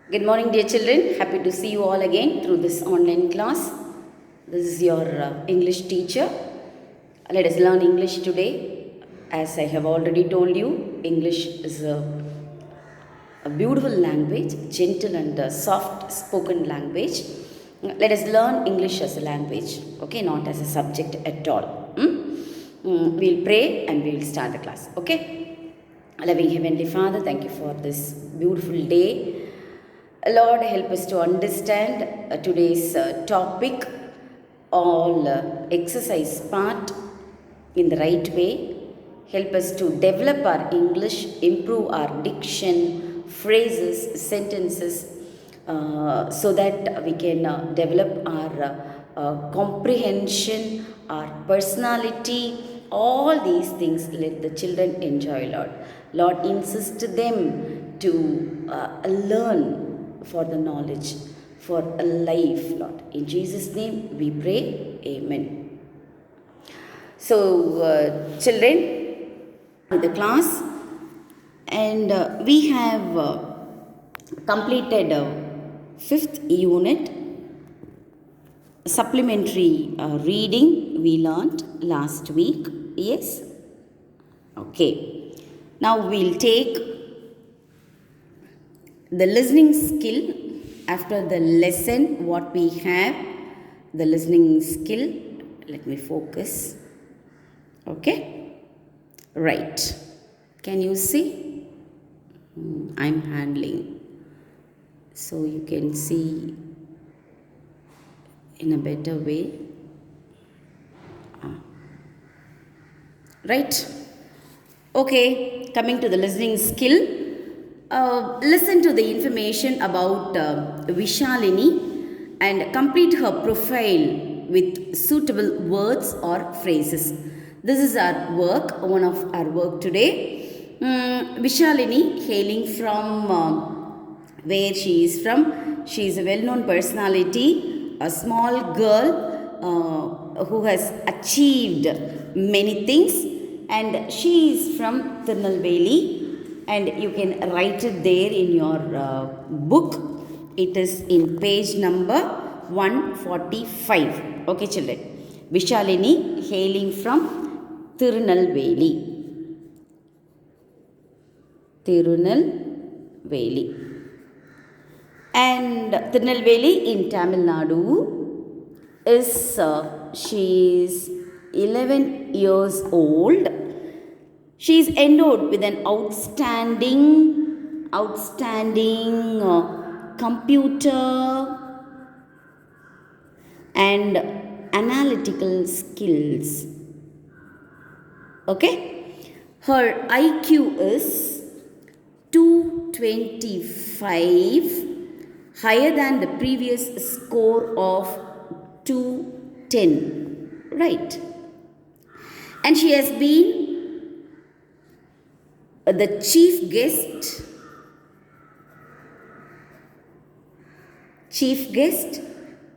Good morning, dear children. Happy to see you all again through this online class. This is your English teacher. Let us learn English today. As I have already told you, English is a beautiful language, gentle and soft spoken language. Let us learn English as a language, okay, not as a subject at all. We'll pray and we'll start the class, okay? Loving Heavenly Father, thank you for this beautiful day. Lord, help us to understand today's topic, all exercise part in the right way. Help us to develop our English, improve our diction, phrases, sentences, so that we can develop our comprehension, our personality, all these things. Let the children enjoy, Lord. Lord, insist them to learn for the knowledge, for a life, Lord. In Jesus' name we pray. Amen. So, children, the class, and we have completed fifth unit, supplementary reading we learnt last week. Yes? Okay. Now we'll take the listening skill after the lesson. What we have, the listening skill. Let me focus. Okay? Right. Can you see? I'm handling. So you can see in a better way. Right? Okay. Coming to the listening skill. Listen to the information about Vishalini and complete her profile with suitable words or phrases. This is our work, one of our work today. Vishalini, hailing from where she is from. She is a well-known personality, a small girl who has achieved many things, and she is from Tirunelveli. And you can write it there in your book. It is in page number 145. Okay, children. Vishalini, hailing from Tirunelveli. Tirunelveli. And Tirunelveli in Tamil Nadu is, she is 11 years old. She is endowed with an outstanding computer and analytical skills. Okay? Her IQ is 225, higher than the previous score of 210. Right? And she has been the chief guest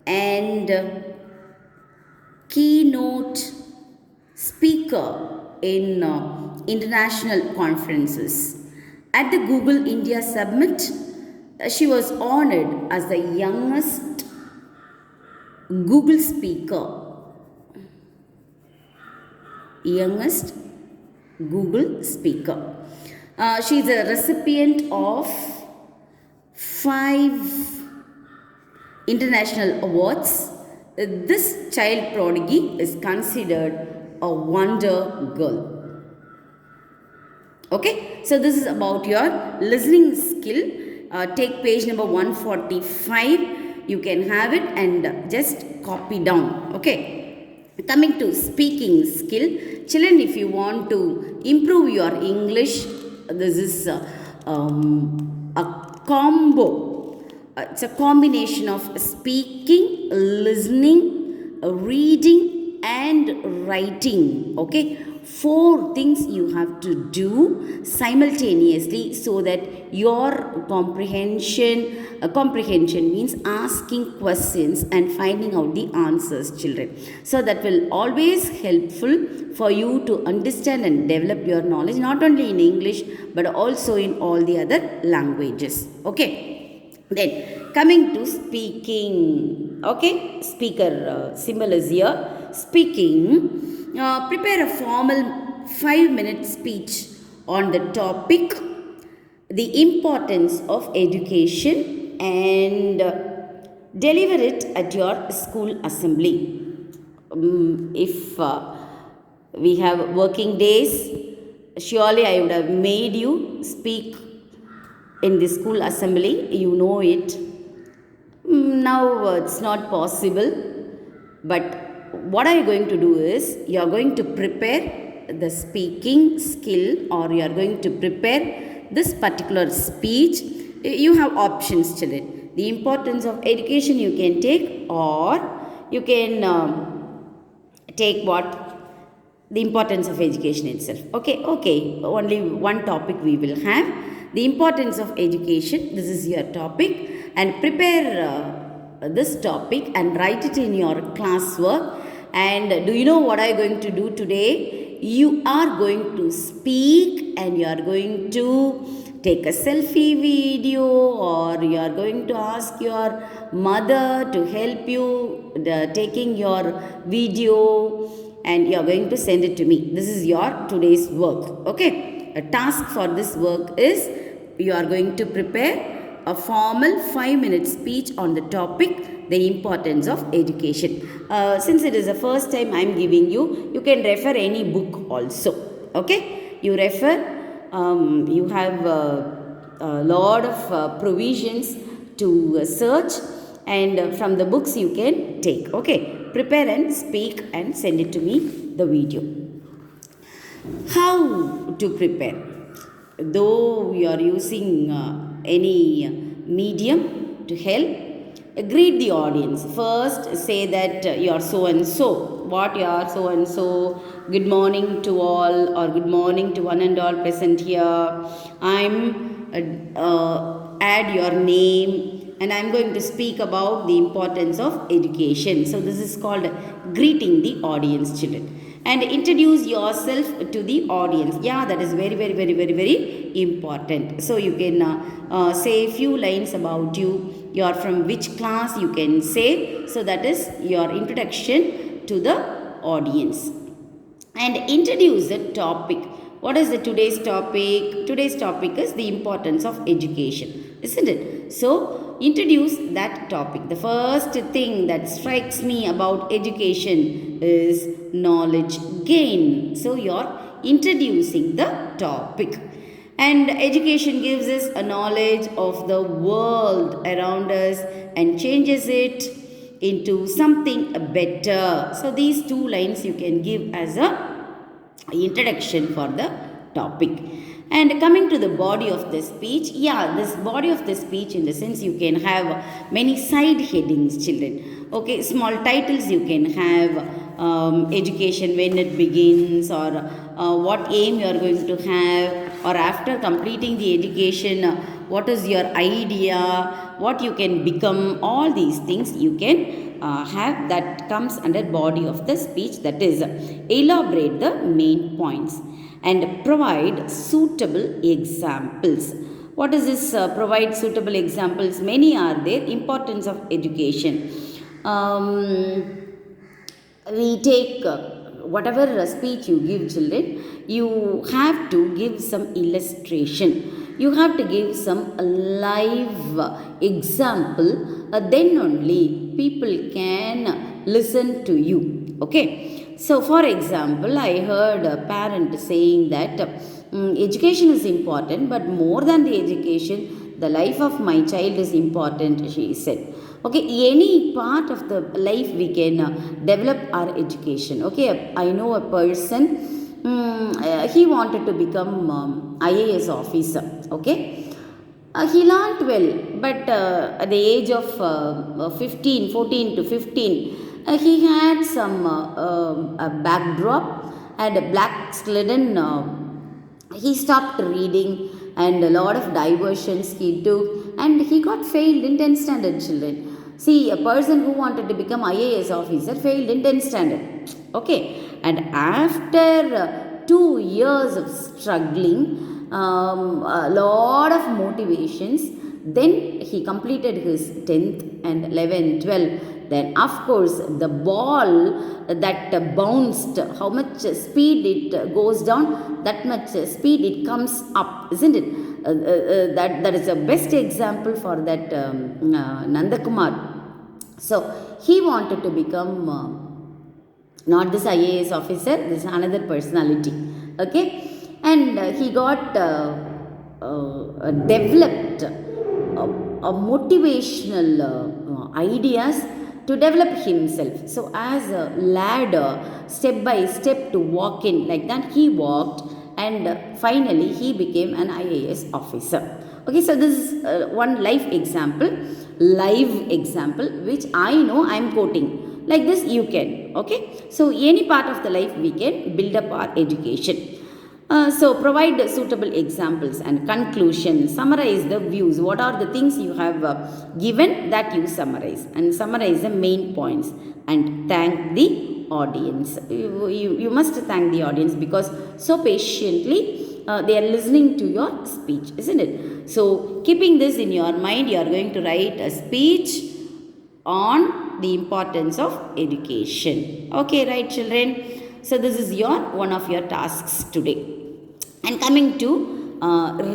and keynote speaker in international conferences. At the Google India Summit, she was honored as the youngest Google speaker. She is a recipient of 5 international awards. This child prodigy is considered a wonder girl. Okay, so this is about your listening skill. Take page number 145. You can have it and just copy down. Okay. Coming to speaking skill, children, if you want to improve your English, this is a combo. It's a combination of speaking, listening, reading and writing. Okay, 4 things you have to do simultaneously so that your comprehension means asking questions and finding out the answers, children. So that will always helpful for you to understand and develop your knowledge, not only in English but also in all the other languages. Okay. Then coming to speaking, okay, speaker symbol is here. Speaking, prepare a formal 5-minute speech on the topic the importance of education and deliver it at your school assembly. If we have working days, surely I would have made you speak in the school assembly, you know it. Now it's not possible, but what are you going to do is, you are going to prepare the speaking skill, or you are going to prepare this particular speech. You have options, children. The importance of education you can take, or you can take what? The importance of education itself. Okay, only one topic we will have. The importance of education, this is your topic, and prepare this topic and write it in your classwork. And do you know what I am going to do today? You are going to speak, and you are going to take a selfie video, or you are going to ask your mother to help you taking your video, and you are going to send it to me. This is your today's work. Okay, a task for this work is, you are going to prepare a formal 5-minute speech on the topic the importance of education. Since it is the first time I am giving you, you can refer any book also. Okay, you refer. You have a lot of provisions to search, and from the books you can take. Okay, prepare and speak and send it to me, the video. How to prepare? Though you are using any medium to help, greet the audience. First say that you are so and so. What you are so and so. Good morning to all, or good morning to one and all present here. I'm add your name, and I'm going to speak about the importance of education. So this is called greeting the audience, children. And introduce yourself to the audience. Yeah, that is very, very, very, very, very important. So you can say a few lines about you. You are from which class, you can say. So that is your introduction to the audience. And introduce the topic. What is the today's topic? Today's topic is the importance of education, isn't it? So introduce that topic. The first thing that strikes me about education is knowledge gain. So you're introducing the topic. And education gives us a knowledge of the world around us and changes it into something better. So these 2 lines you can give as a introduction for the topic. And coming to the body of the speech, this body of the speech, in the sense you can have many side headings, children. Okay, small titles you can have, education, when it begins, or what aim you are going to have, or after completing the education, what is your idea, what you can become. All these things you can have, that comes under body of the speech. That is, elaborate the main points and provide suitable examples. What is this provide suitable examples? Many are there. Importance of education. We take whatever speech you give, children, you have to give some illustration. You have to give some live example. Then only people can listen to you. Okay. So, for example, I heard a parent saying that education is important, but more than the education, the life of my child is important, she said. Okay, any part of the life we can develop our education. Okay, I know a person, he wanted to become IAS officer. Okay, he learnt well, but at the age of 14 to 15, he had some a backdrop and a black slidden. He stopped reading, and a lot of diversions he took, and he got failed in 10th standard, children. See, a person who wanted to become IAS officer failed in 10th standard. Okay, and after 2 years of struggling, a lot of motivations, Then he completed his 10th and 11th, 12th. Then of course the ball that bounced, how much speed it goes down, that much speed it comes up, isn't it? That is the best example for that Nandakumar. So he wanted to become not this IAS officer, this is another personality. Okay, and he got developed a motivational ideas to develop himself. So as a ladder, step by step to walk in, like that he walked, and finally he became an IAS officer. Okay, so this is one live example which I know I am quoting. Like this you can. Okay, so any part of the life we can build up our education. So provide suitable examples and conclusion. Summarize the views. What are the things you have given that you summarize, and summarize the main points, and thank the audience. You must thank the audience because so patiently they are listening to your speech, isn't it? So keeping this in your mind, you are going to write a speech on the importance of education. Okay, right, children? So this is one of your tasks today. And coming to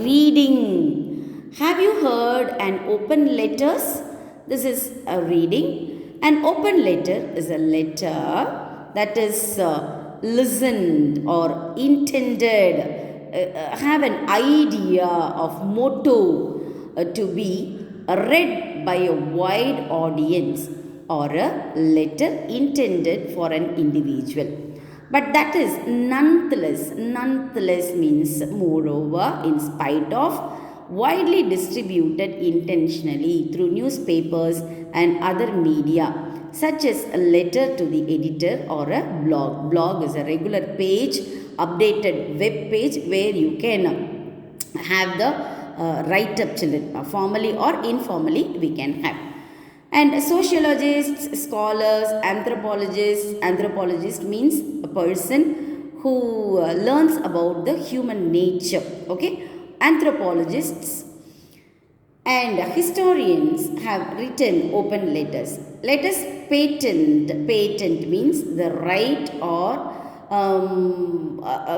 reading. Have you heard an open letters? This is a reading. An open letter is a letter that is listened or intended, have an idea of motto to be read by a wide audience, or a letter intended for an individual. But that is nonetheless means moreover, in spite of, widely distributed intentionally through newspapers and other media, such as a letter to the editor or a blog. Blog is a regular page, updated web page where you can have the write-up, children, formally or informally we can have. And sociologists, scholars, anthropologist means a person who learns about the human nature. Okay, anthropologists and historians have written open letters. Let us patent. Patent means the right, or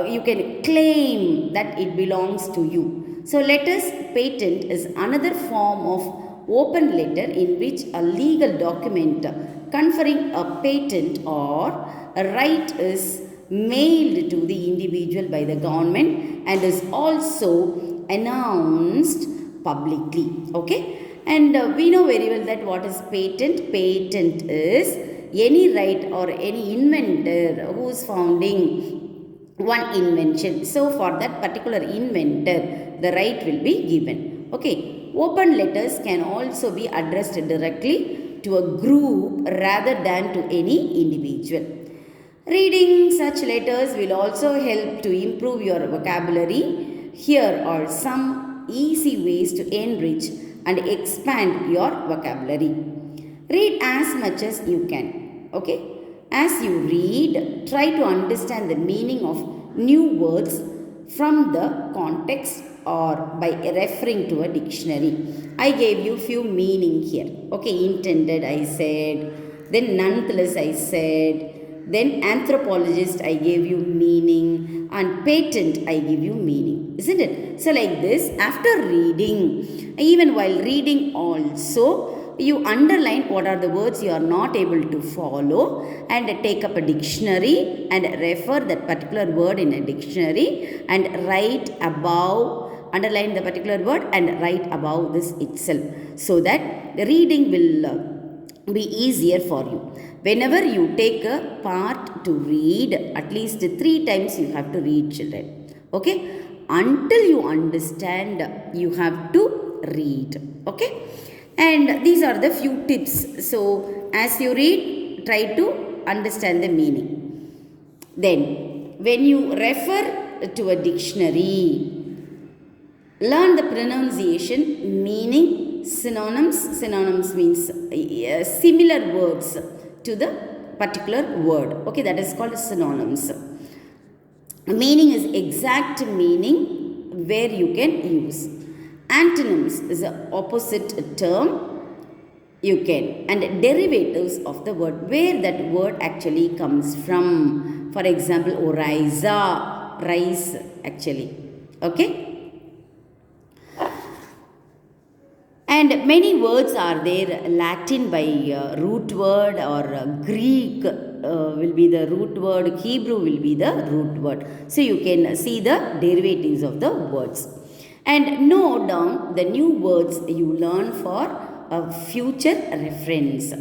you can claim that it belongs to you. So let us patent is another form of open letter in which a legal document conferring a patent or a right is mailed to the individual by the government and is also announced publicly. Okay, and we know very well that what is patent. Patent is any right or any inventor who is founding one invention. So for that particular inventor, the right will be given. Okay. Open letters can also be addressed directly to a group rather than to any individual. Reading such letters will also help to improve your vocabulary. Here are some easy ways to enrich and expand your vocabulary. Read as much as you can. Okay? As you read, try to understand the meaning of new words from the context or by referring to a dictionary. I gave you few meaning here. Okay, intended I said, then nonetheless I said, then anthropologist I gave you meaning, and patent I give you meaning, isn't it? So like this, after reading, even while reading also, you underline what are the words you are not able to follow, and take up a dictionary and refer that particular word in a dictionary and write above, underline the particular word and write above this itself, so that the reading will be easier for you. Whenever you take a part to read, at least 3 times you have to read, children. Okay, until you understand, you have to read. Okay, and these are the few tips. So as you read, try to understand the meaning. Then when you refer to a dictionary, learn the pronunciation, meaning, synonyms. Synonyms means similar words to the particular word. Okay, that is called synonyms. Meaning is exact meaning where you can use. Antonyms is an opposite term. You can. And derivatives of the word, where that word actually comes from. For example, oriza, rice actually. Okay. And many words are there, Latin by root word, or Greek will be the root word, Hebrew will be the root word. So you can see the derivatives of the words. And note down the new words you learn for a future reference.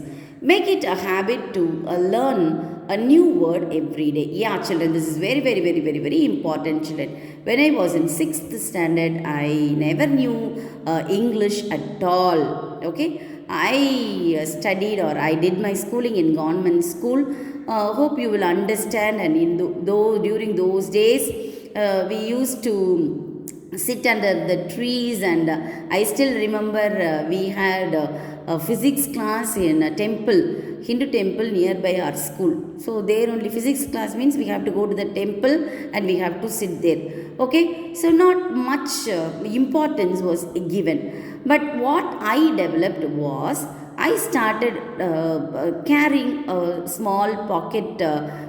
Make it a habit to learn a new word every day. Yeah, children, this is very, very, very, very, very important, children. When I was in 6th standard, I never knew English at all. Okay, I studied, or I did my schooling in government school. Hope you will understand. And during those days, we used to sit under the trees, and I still remember we had a physics class in a temple, Hindu temple nearby our school. So there only physics class means we have to go to the temple and we have to sit there. Okay, so not much importance was given. But what I developed was, I started carrying a small pocket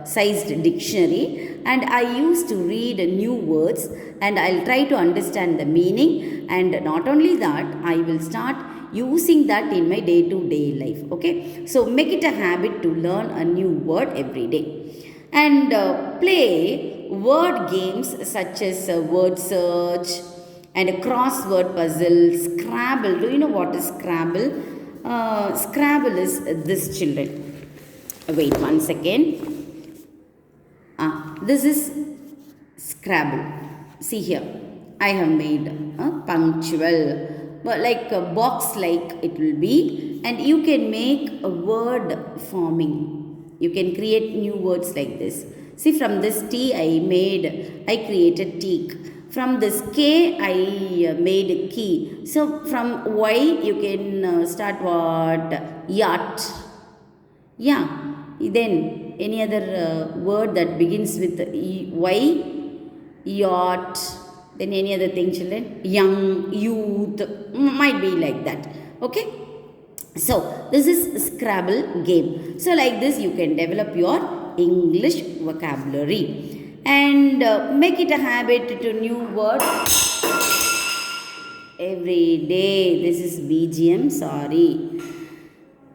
sized dictionary, and I used to read new words, and I'll try to understand the meaning. And not only that, I will start using that in my day-to-day life. Okay, so make it a habit to learn a new word every day. And play word games such as word search and a crossword puzzle, Scrabble. Do you know what is Scrabble? Scrabble is this, children. Wait one second. This is Scrabble. See here, I have made punctual, but like a box like it will be, and you can make a word forming. You can create new words like this. See, from this T I created teak. From this K I made key. So from Y you can start what? Yacht. Yeah. Then any other word that begins with Y? Yacht. Then any other thing, children? Young, youth, might be like that. Okay. So this is Scrabble game. So like this you can develop your English vocabulary. And make it a habit to new word every day. This is BGM, sorry.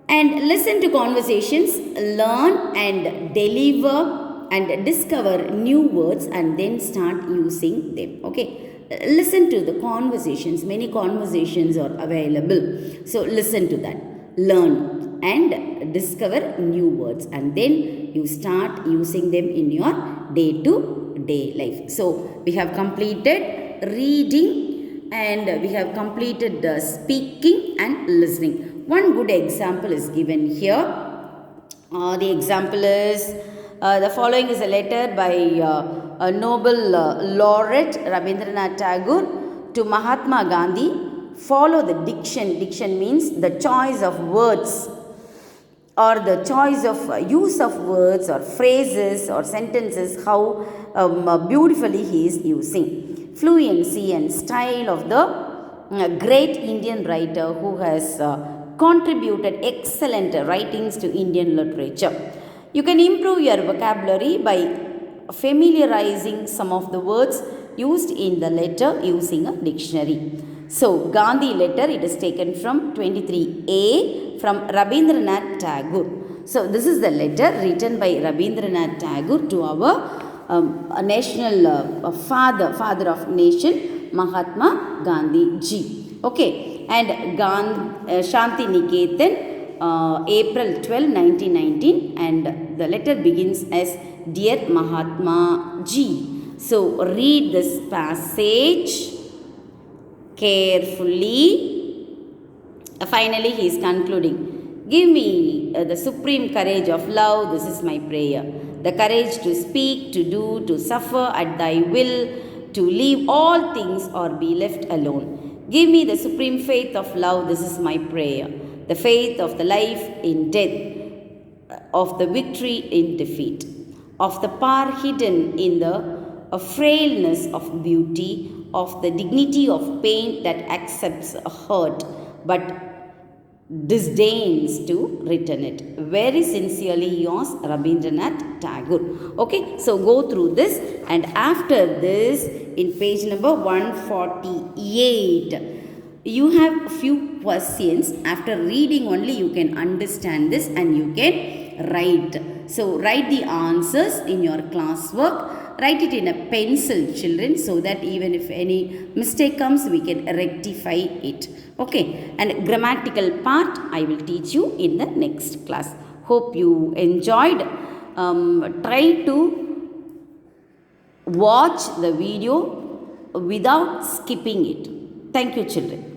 And listen to conversations, learn and deliver and discover new words, and then start using them. Okay, listen to the conversations. Many conversations are available, so listen to that. Learn and discover new words, and then you start using them in your day-to-day life. So we have completed reading, and we have completed speaking and listening. One good example is given here. The example is the following is a letter by a Nobel laureate Rabindranath Tagore to Mahatma Gandhi. Follow the diction. Diction means the choice of words, or the choice of use of words or phrases or sentences, how beautifully he is using. Fluency and style of the great Indian writer who has contributed excellent writings to Indian literature. You can improve your vocabulary by familiarizing some of the words used in the letter using a dictionary. So, Gandhi letter, it is taken from 23A from Rabindranath Tagore. So, this is the letter written by Rabindranath Tagore to our national father of nation, Mahatma Gandhi ji. Okay, and Shanti Niketan, April 12, 1919, and the letter begins as Dear Mahatma ji. So, read this passage carefully. Finally, he is concluding. Give me the supreme courage of love, this is my prayer. The courage to speak, to do, to suffer at thy will, to leave all things or be left alone. Give me the supreme faith of love, this is my prayer. The faith of the life in death, of the victory in defeat, of the power hidden in the frailness of beauty, of the dignity of pain that accepts a hurt but disdains to return it. Very sincerely yours, Rabindranath Tagore. Okay, so go through this, and after this, in page number 148, you have a few questions. After reading only you can understand this and you can write. So write the answers in your classwork. Write it in a pencil, children, so that even if any mistake comes, we can rectify it. Okay, and grammatical part I will teach you in the next class. Hope you enjoyed. Try to watch the video without skipping it. Thank you, children.